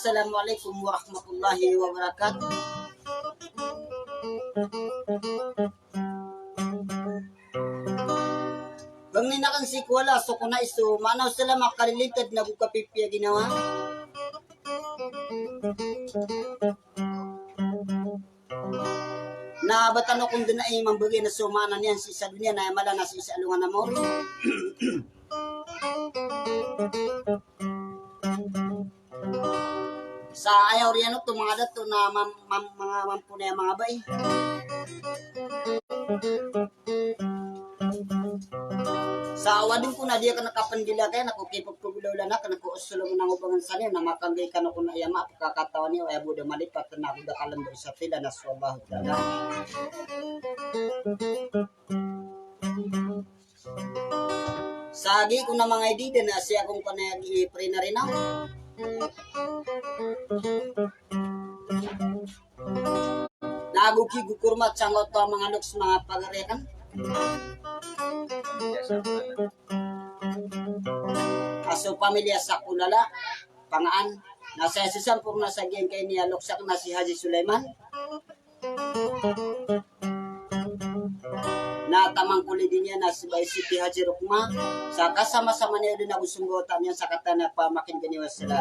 Assalamualaikum warahmatullahi wabarakatuh. Bang ninakang sikwala so kuna iso manaw sila makalilitad na bukapipya ginawa. Na batano kung din ay mambagay na sumana niyan si sa dunia na mala na si sa alungan na mo. Sa ayaw riyan to mga dato na mga mampunay mga bay. Sa awadin ko na diya ka nakapandila kaya nakukipag pagulawla na ka nakuusulong ng ubangan sa niyo na makanggay ka na kung naiyama pagkakatawa niyo ay buda malipat na buda kalambo sa tila na swallahu ta'ala. Sagi ko na mga idida na siya kung panay-i-pray na rin ako. Naguki gukurmat sangot to mga luks mga pagarekan. Aso pamilya sa kulala pangaan nasa sisampung nasa gen kay niya luksak na si Haji Sulaiman. Na tamang kuli din niya na si Siti Haji Rukma sa kasama-sama niya din ako sunggotan niya sa katana pamakin ganiwa sila.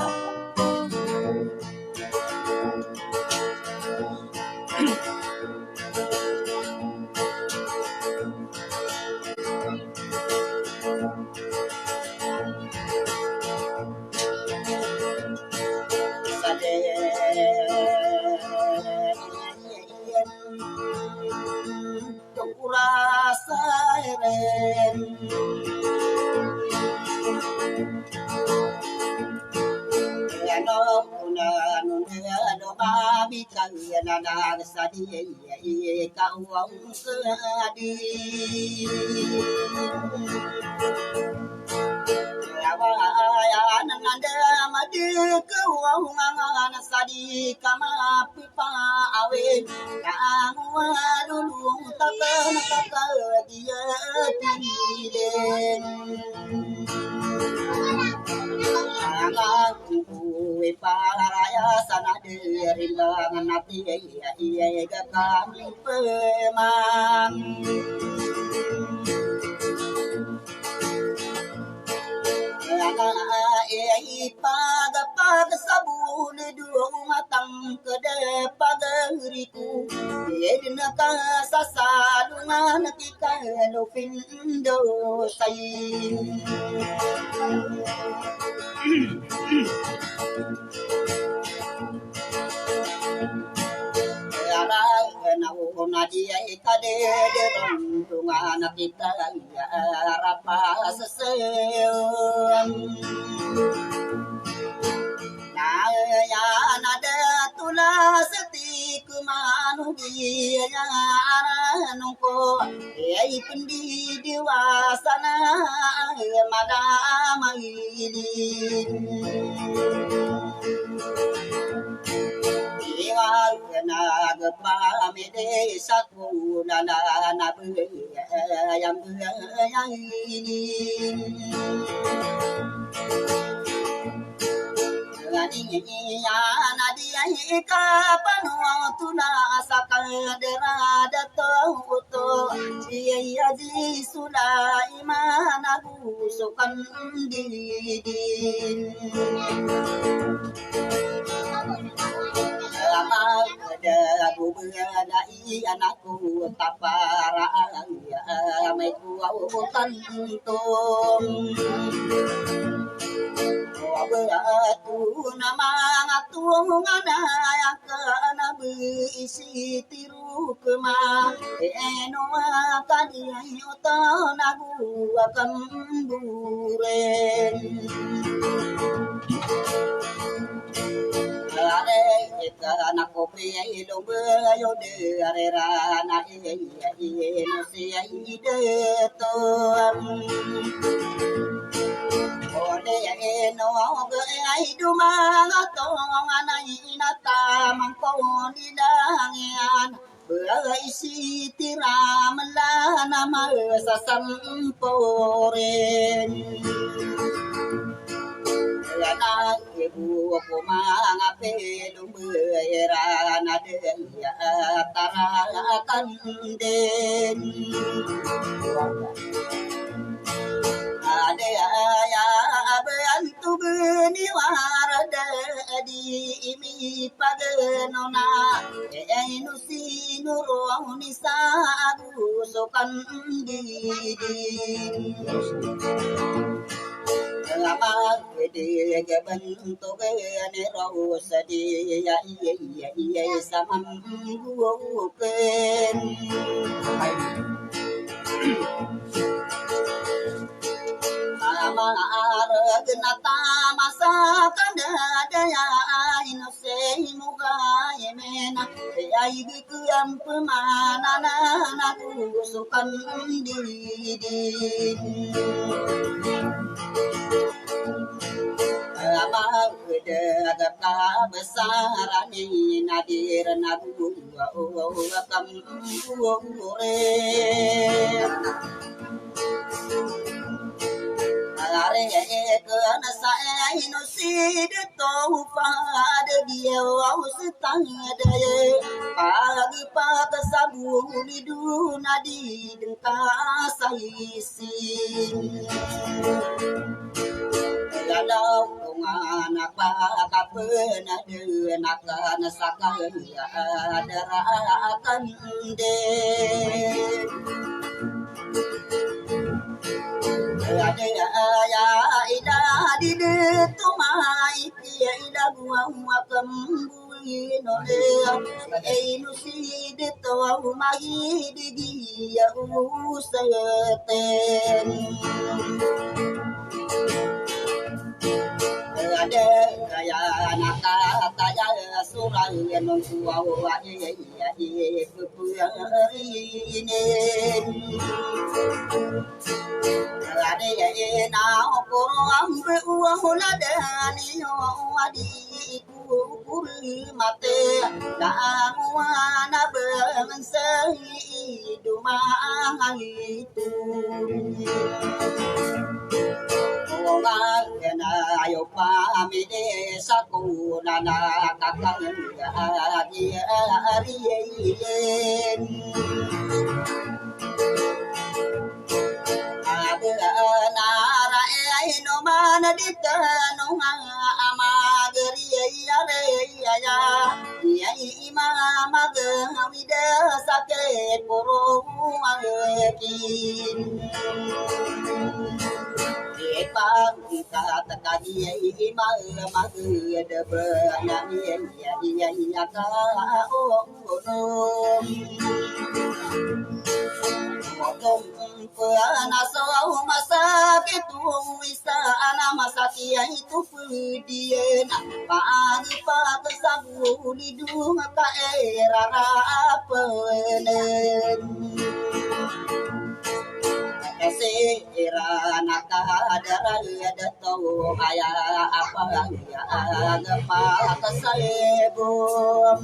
Paraya sana derindangan hati iya kami pemang pag sabun dong matang kede pagariku din ka sasalungan tikalo pindo say na dia ikade derong tungan kita rapa sesem na ya nada tula seti kumanu dia anungko ei pendi diwasana madamailin nagpamide sa kunala na yang ini na dia ika panua tuna sa kadera dato uto siya di Sulaiman agusukan didin lama ada bubana anakku tapara mai kuautan tung tu nama ngatung ada yang kena berisi tiru kema eno kali otan aku akan buren anak kopi ilmu yo de arera na iya no sia ide ton ode eno ge ai duma to ngana ina ta mangko ni dangian berisi tiram la nama sasamporen anak ibu kumangapil umberan adaya tarakan den adaya bantu beni warada di imi pagenona enu sinuroni sagu sokan didin lama gede bentuk ne raus dia iya samam buken Genata masa kanda daya ino sei muka yemena ya igi kuam pemana na tusukan didin lama gede agak besar ni nadir nagu kam buore Are ke nasa ino sid to pada dia aus tangda ye pagi pat sabu lidu nadi dengka saisi Galau anak kapena de nak nasaka ya darakan de ya ida di tu mai ya ida gua kembui no le no si de to mai di ya useten ada kaya anak kaya surai non tua wa ya ini Ade ya na okoro ambe uola dani adi kuri mate na wana bensai duma itu Ola na yo pamide sakuna na kakanga adi ariyen nara ino mana ditano amageri ya ya imama gawida sake poro akin Epa kata tadi imama gede banani ya ka oh no Naso masa itu isa ana masa kia itu pudiena pagi pat sabu lidu ka era apenen ese era naka adara ada tau aya apa ya ngapa kasalebom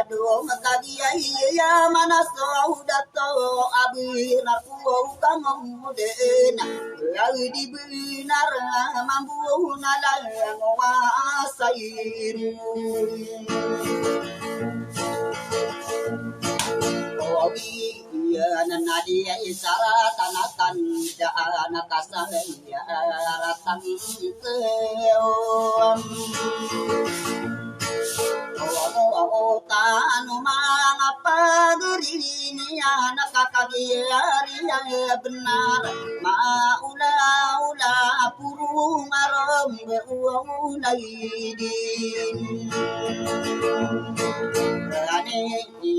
aduh makadia iya mana saudato abi naku kamuden lagi di benar mampu nalang nguasain Owi iya nadia isara tanatan jana kasaya ratang keom tanu mga pagrini anak kakagiyari benar maula-ula puro marom ulay din Rani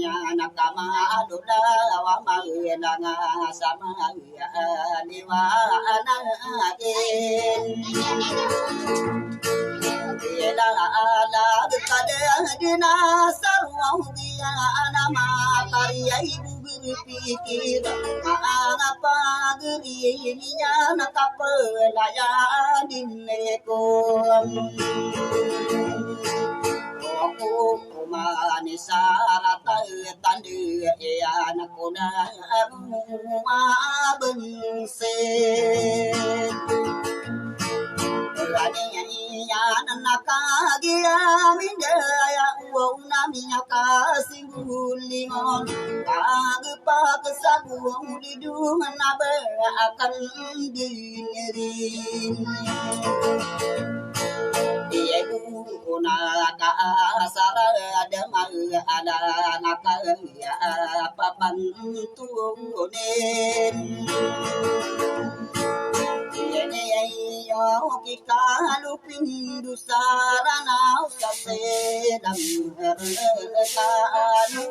anak kamadula wa magana sama niwa anakin Ila ala kada dinasar wa dia nama karya ibu berpikir apa gerinya nakapelaya dinekom Aku kumani sarata tandi anak na mabense Raniyan nakagiyamin daya uwaw namin kasingulingon Pagpagsabuang lidungan na ba akan dinirin Ibu na kaasara damang ada nakaya papantunin Yo kita lupin dusarana sa sedang kanu